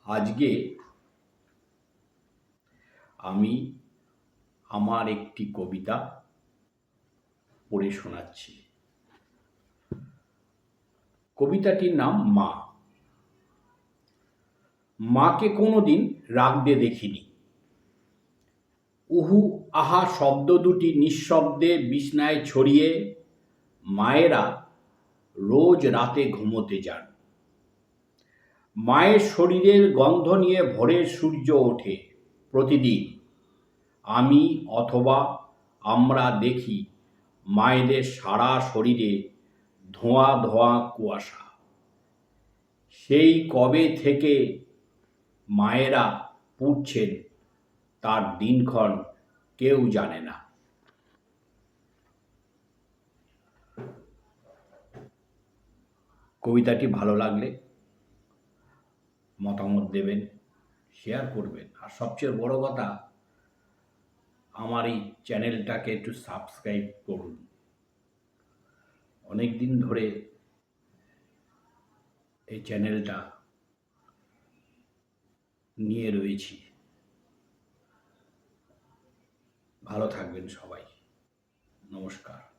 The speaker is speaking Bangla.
আজকে আমি আমার একটি কবিতা পড়ে শোনাচ্ছি। কবিতাটির নাম মা। মাকে কোনোদিন রাগতে দেখিনি। উহু আহা শব্দ দুটি নিঃশব্দে বিছনায় ছড়িয়ে মায়েরা রোজ রাতে ঘুমোতে যান। মায়ের শরীরের গন্ধ নিয়ে ভোরের সূর্য ওঠে প্রতিদিন। আমি অথবা আমরা দেখি মায়েদের সারা শরীরে ধোঁয়া ধোঁয়া কুয়াশা। সেই কবে থেকে মায়েরা পুড়ছেন তার দিনক্ষণ কেউ জানে না। কবিতাটি ভালো লাগলে মতামত দেবেন, শেয়ার করবেন, আর সবচেয়ে বড় কথা আমার এই চ্যানেলটাকে একটু সাবস্ক্রাইব করুন। অনেক দিন ধরে এই চ্যানেলটা নিয়ে রয়েছি। ভালো থাকবেন সবাই। নমস্কার।